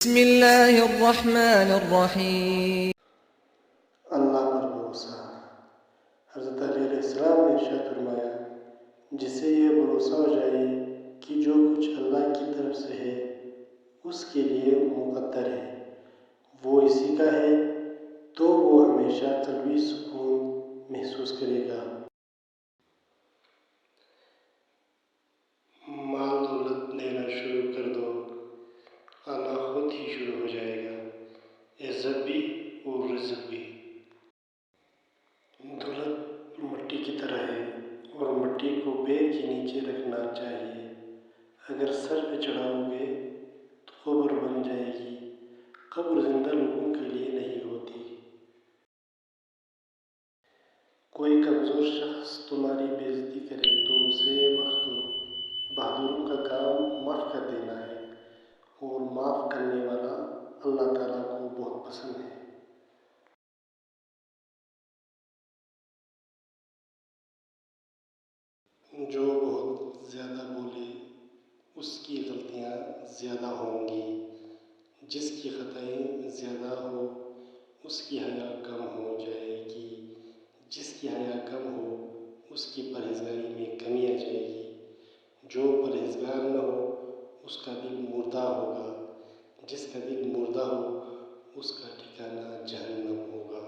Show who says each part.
Speaker 1: بسم اللہ الرحمن الرحیم۔
Speaker 2: اللہ پر بھروسہ۔ حضرت علیہ السلام نے ارشاد فرمایا، جسے یہ بھروسہ ہو جائے کہ جو کچھ اللہ کی طرف سے ہے اس کے لیے مقدر ہے، وہ اسی کا ہے، تو وہ ہمیشہ قلبی سکون محسوس کرے گا۔ مال دولت دینا شروع کر دو، اللہ خود ہی شروع ہو جائے گا، عزت بھی اور رزق بھی۔ دولت مٹی کی طرح ہے اور مٹی کو پیر کے نیچے رکھنا چاہیے۔ اگر سر پہ چڑھاؤ گے تو قبر بن جائے گی۔ قبر زندہ لوگوں کے لیے نہیں ہوتی۔ کوئی کمزور شخص تمہاری بے عزتی کرے تو اسے بخش دو۔ بہادروں کا کام معاف کر دینا ہے، اور معاف کرنے والا اللہ تعالیٰ کو بہت پسند ہے۔ جو بہت زیادہ بولے اس کی غلطیاں زیادہ ہوں گی، جس کی خطائیں زیادہ ہو اس کی حیا کم ہو جائے گی، جس کی حیا کم ہو اس کی پرہیزگاری میں کمی آ جائے گی۔ جو پرہیزگار نہ ہو اس کا دل مردہ ہوگا، جس کا دل مردہ ہو اس کا ٹھکانہ جہنم ہوگا۔